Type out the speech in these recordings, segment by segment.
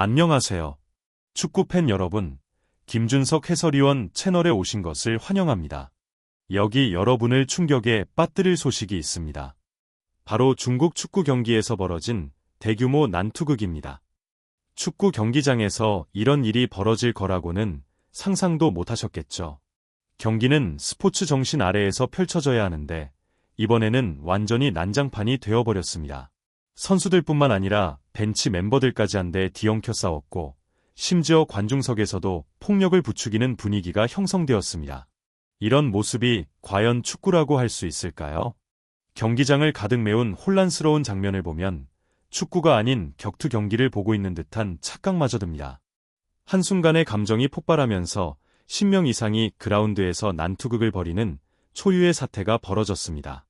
안녕하세요. 축구팬 여러분, 김준석 해설위원 채널에 오신 것을 환영합니다. 여기 여러분을 충격에 빠뜨릴 소식이 있습니다. 바로 중국 축구 경기에서 벌어진 대규모 난투극입니다. 축구 경기장에서 이런 일이 벌어질 거라고는 상상도 못하셨겠죠. 경기는 스포츠 정신 아래에서 펼쳐져야 하는데 이번에는 완전히 난장판이 되어버렸습니다. 선수들뿐만 아니라 벤치 멤버들까지 한데 뒤엉켜 싸웠고 심지어 관중석에서도 폭력을 부추기는 분위기가 형성되었습니다. 이런 모습이 과연 축구라고 할 수 있을까요? 경기장을 가득 메운 혼란스러운 장면을 보면 축구가 아닌 격투 경기를 보고 있는 듯한 착각마저 듭니다. 한순간에 감정이 폭발하면서 10명 이상이 그라운드에서 난투극을 벌이는 초유의 사태가 벌어졌습니다.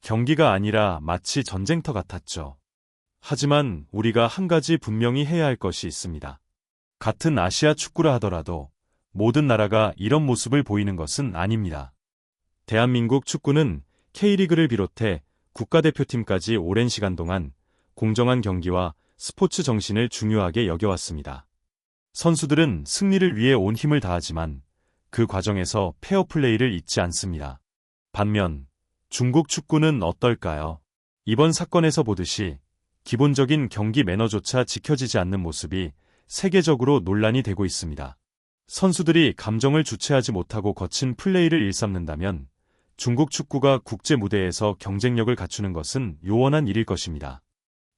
경기가 아니라 마치 전쟁터 같았죠. 하지만 우리가 한 가지 분명히 해야 할 것이 있습니다. 같은 아시아 축구라 하더라도 모든 나라가 이런 모습을 보이는 것은 아닙니다. 대한민국 축구는 K리그를 비롯해 국가대표팀까지 오랜 시간 동안 공정한 경기와 스포츠 정신을 중요하게 여겨왔습니다. 선수들은 승리를 위해 온 힘을 다하지만 그 과정에서 페어플레이를 잊지 않습니다. 반면 중국 축구는 어떨까요? 이번 사건에서 보듯이 기본적인 경기 매너조차 지켜지지 않는 모습이 세계적으로 논란이 되고 있습니다. 선수들이 감정을 주체하지 못하고 거친 플레이를 일삼는다면 중국 축구가 국제 무대에서 경쟁력을 갖추는 것은 요원한 일일 것입니다.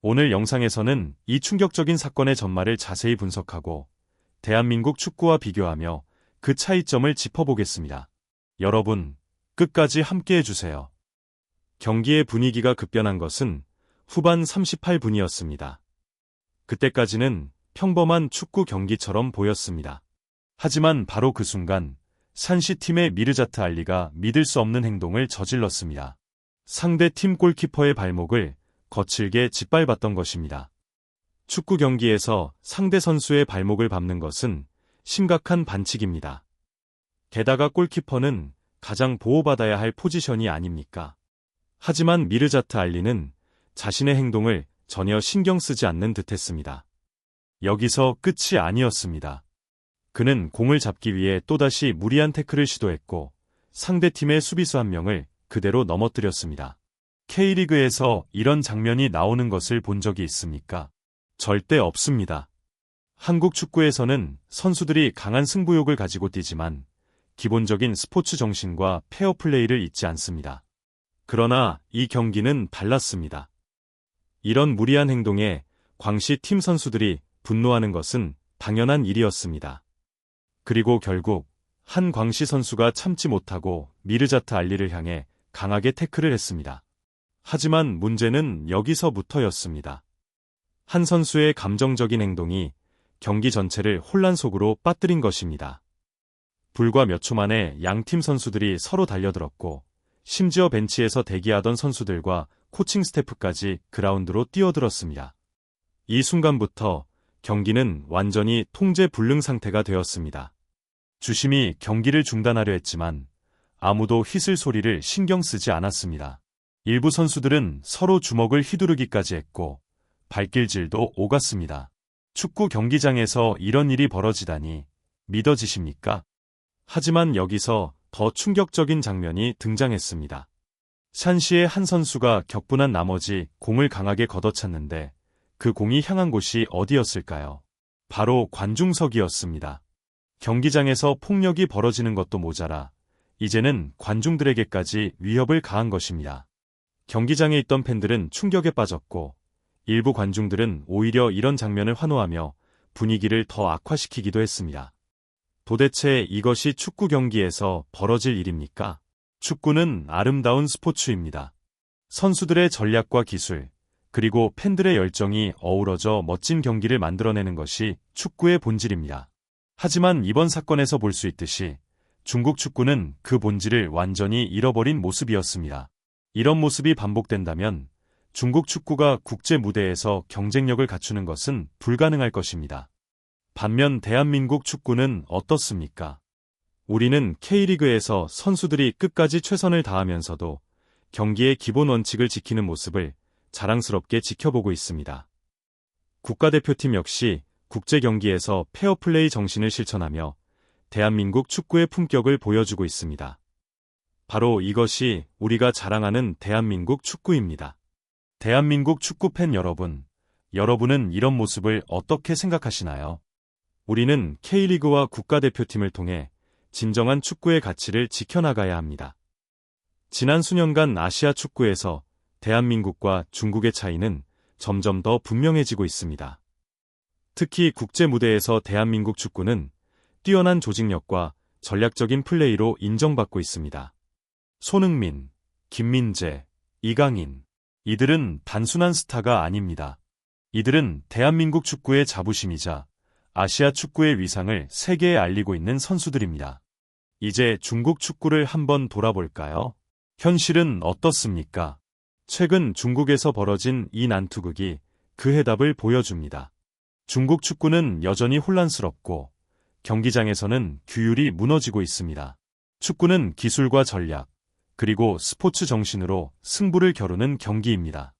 오늘 영상에서는 이 충격적인 사건의 전말을 자세히 분석하고 대한민국 축구와 비교하며 그 차이점을 짚어보겠습니다. 여러분, 끝까지 함께해 주세요. 경기의 분위기가 급변한 것은 후반 38분이었습니다. 그때까지는 평범한 축구 경기처럼 보였습니다. 하지만 바로 그 순간 산시팀의 미르자트 알리가 믿을 수 없는 행동을 저질렀습니다. 상대 팀 골키퍼의 발목을 거칠게 짓밟았던 것입니다. 축구 경기에서 상대 선수의 발목을 밟는 것은 심각한 반칙입니다. 게다가 골키퍼는 가장 보호받아야 할 포지션이 아닙니까? 하지만 미르자트 알리는 자신의 행동을 전혀 신경 쓰지 않는 듯했습니다. 여기서 끝이 아니었습니다. 그는 공을 잡기 위해 또다시 무리한 태클을 시도했고 상대팀의 수비수 한 명을 그대로 넘어뜨렸습니다. K리그에서 이런 장면이 나오는 것을 본 적이 있습니까? 절대 없습니다. 한국 축구에서는 선수들이 강한 승부욕을 가지고 뛰지만 기본적인 스포츠 정신과 페어플레이를 잊지 않습니다. 그러나 이 경기는 달랐습니다. 이런 무리한 행동에 광시 팀 선수들이 분노하는 것은 당연한 일이었습니다. 그리고 결국 한 광시 선수가 참지 못하고 미르자트 알리를 향해 강하게 태클을 했습니다. 하지만 문제는 여기서부터였습니다. 한 선수의 감정적인 행동이 경기 전체를 혼란 속으로 빠뜨린 것입니다. 불과 몇 초 만에 양팀 선수들이 서로 달려들었고 심지어 벤치에서 대기하던 선수들과 코칭 스태프까지 그라운드로 뛰어들었습니다. 이 순간부터 경기는 완전히 통제 불능 상태가 되었습니다. 주심이 경기를 중단하려 했지만 아무도 휘슬 소리를 신경 쓰지 않았습니다. 일부 선수들은 서로 주먹을 휘두르기까지 했고 발길질도 오갔습니다. 축구 경기장에서 이런 일이 벌어지다니 믿어지십니까? 하지만 여기서 더 충격적인 장면이 등장했습니다. 샨시의 한 선수가 격분한 나머지 공을 강하게 걷어찼는데 그 공이 향한 곳이 어디였을까요? 바로 관중석이었습니다. 경기장에서 폭력이 벌어지는 것도 모자라 이제는 관중들에게까지 위협을 가한 것입니다. 경기장에 있던 팬들은 충격에 빠졌고 일부 관중들은 오히려 이런 장면을 환호하며 분위기를 더 악화시키기도 했습니다. 도대체 이것이 축구 경기에서 벌어질 일입니까? 축구는 아름다운 스포츠입니다. 선수들의 전략과 기술, 그리고 팬들의 열정이 어우러져 멋진 경기를 만들어내는 것이 축구의 본질입니다. 하지만 이번 사건에서 볼 수 있듯이 중국 축구는 그 본질을 완전히 잃어버린 모습이었습니다. 이런 모습이 반복된다면 중국 축구가 국제 무대에서 경쟁력을 갖추는 것은 불가능할 것입니다. 반면 대한민국 축구는 어떻습니까? 우리는 K리그에서 선수들이 끝까지 최선을 다하면서도 경기의 기본 원칙을 지키는 모습을 자랑스럽게 지켜보고 있습니다. 국가대표팀 역시 국제 경기에서 페어플레이 정신을 실천하며 대한민국 축구의 품격을 보여주고 있습니다. 바로 이것이 우리가 자랑하는 대한민국 축구입니다. 대한민국 축구 팬 여러분, 여러분은 이런 모습을 어떻게 생각하시나요? 우리는 K리그와 국가대표팀을 통해 진정한 축구의 가치를 지켜나가야 합니다. 지난 수년간 아시아 축구에서 대한민국과 중국의 차이는 점점 더 분명해지고 있습니다. 특히 국제 무대에서 대한민국 축구는 뛰어난 조직력과 전략적인 플레이로 인정받고 있습니다. 손흥민, 김민재, 이강인, 이들은 단순한 스타가 아닙니다. 이들은 대한민국 축구의 자부심이자 아시아 축구의 위상을 세계에 알리고 있는 선수들입니다. 이제 중국 축구를 한번 돌아볼까요? 현실은 어떻습니까? 최근 중국에서 벌어진 이 난투극이 그 해답을 보여줍니다. 중국 축구는 여전히 혼란스럽고 경기장에서는 규율이 무너지고 있습니다. 축구는 기술과 전략, 그리고 스포츠 정신으로 승부를 겨루는 경기입니다.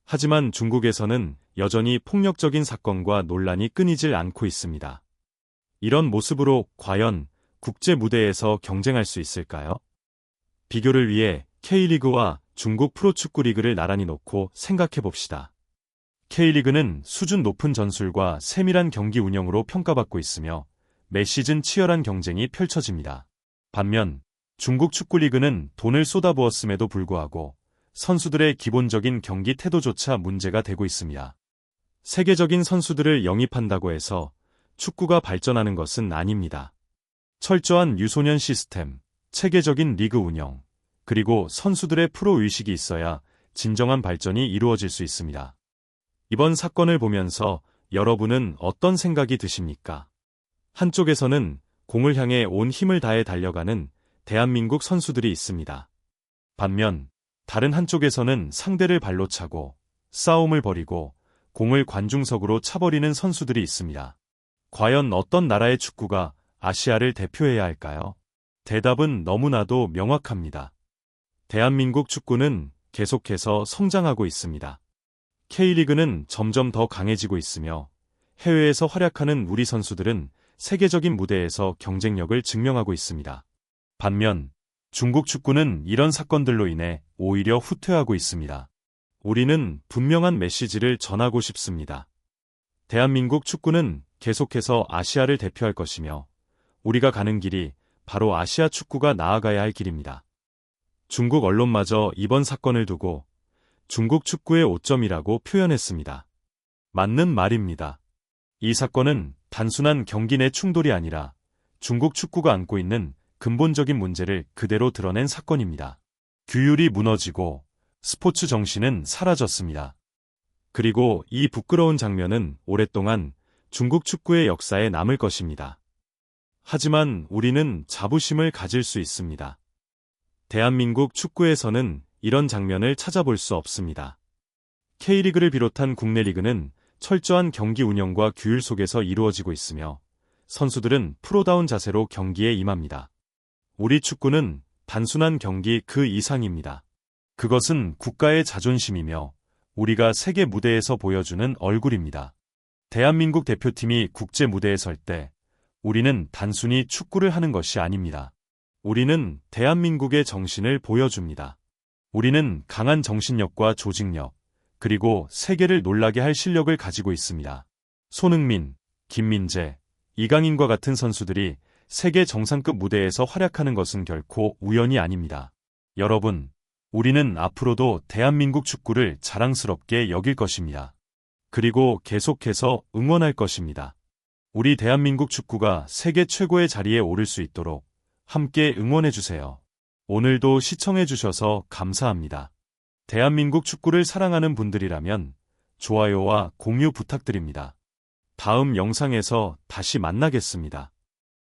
하지만 중국에서는 여전히 폭력적인 사건과 논란이 끊이질 않고 있습니다. 이런 모습으로 과연 국제 무대에서 경쟁할 수 있을까요? 비교를 위해 K리그와 중국 프로축구 리그를 나란히 놓고 생각해 봅시다. K리그는 수준 높은 전술과 세밀한 경기 운영으로 평가받고 있으며 매 시즌 치열한 경쟁이 펼쳐집니다. 반면 중국 축구 리그는 돈을 쏟아부었음에도 불구하고 선수들의 기본적인 경기 태도조차 문제가 되고 있습니다. 세계적인 선수들을 영입한다고 해서 축구가 발전하는 것은 아닙니다. 철저한 유소년 시스템, 체계적인 리그 운영, 그리고 선수들의 프로 의식이 있어야 진정한 발전이 이루어질 수 있습니다. 이번 사건을 보면서 여러분은 어떤 생각이 드십니까? 한쪽에서는 공을 향해 온 힘을 다해 달려가는 대한민국 선수들이 있습니다. 반면 다른 한쪽에서는 상대를 발로 차고 싸움을 벌이고 공을 관중석으로 차버리는 선수들이 있습니다. 과연 어떤 나라의 축구가 아시아를 대표해야 할까요? 대답은 너무나도 명확합니다. 대한민국 축구는 계속해서 성장하고 있습니다. K리그는 점점 더 강해지고 있으며 해외에서 활약하는 우리 선수들은 세계적인 무대에서 경쟁력을 증명하고 있습니다. 반면 중국 축구는 이런 사건들로 인해 오히려 후퇴하고 있습니다. 우리는 분명한 메시지를 전하고 싶습니다. 대한민국 축구는 계속해서 아시아를 대표할 것이며 우리가 가는 길이 바로 아시아 축구가 나아가야 할 길입니다. 중국 언론마저 이번 사건을 두고 중국 축구의 오점이라고 표현했습니다. 맞는 말입니다. 이 사건은 단순한 경기 내 충돌이 아니라 중국 축구가 안고 있는 근본적인 문제를 그대로 드러낸 사건입니다. 규율이 무너지고 스포츠 정신은 사라졌습니다. 그리고 이 부끄러운 장면은 오랫동안 중국 축구의 역사에 남을 것입니다. 하지만 우리는 자부심을 가질 수 있습니다. 대한민국 축구에서는 이런 장면을 찾아볼 수 없습니다. K리그를 비롯한 국내 리그는 철저한 경기 운영과 규율 속에서 이루어지고 있으며 선수들은 프로다운 자세로 경기에 임합니다. 우리 축구는 단순한 경기 그 이상입니다. 그것은 국가의 자존심이며 우리가 세계 무대에서 보여주는 얼굴입니다. 대한민국 대표팀이 국제 무대에 설 때 우리는 단순히 축구를 하는 것이 아닙니다. 우리는 대한민국의 정신을 보여줍니다. 우리는 강한 정신력과 조직력, 그리고 세계를 놀라게 할 실력을 가지고 있습니다. 손흥민, 김민재, 이강인과 같은 선수들이 세계 정상급 무대에서 활약하는 것은 결코 우연이 아닙니다. 여러분, 우리는 앞으로도 대한민국 축구를 자랑스럽게 여길 것입니다. 그리고 계속해서 응원할 것입니다. 우리 대한민국 축구가 세계 최고의 자리에 오를 수 있도록 함께 응원해주세요. 오늘도 시청해주셔서 감사합니다. 대한민국 축구를 사랑하는 분들이라면 좋아요와 공유 부탁드립니다. 다음 영상에서 다시 만나겠습니다.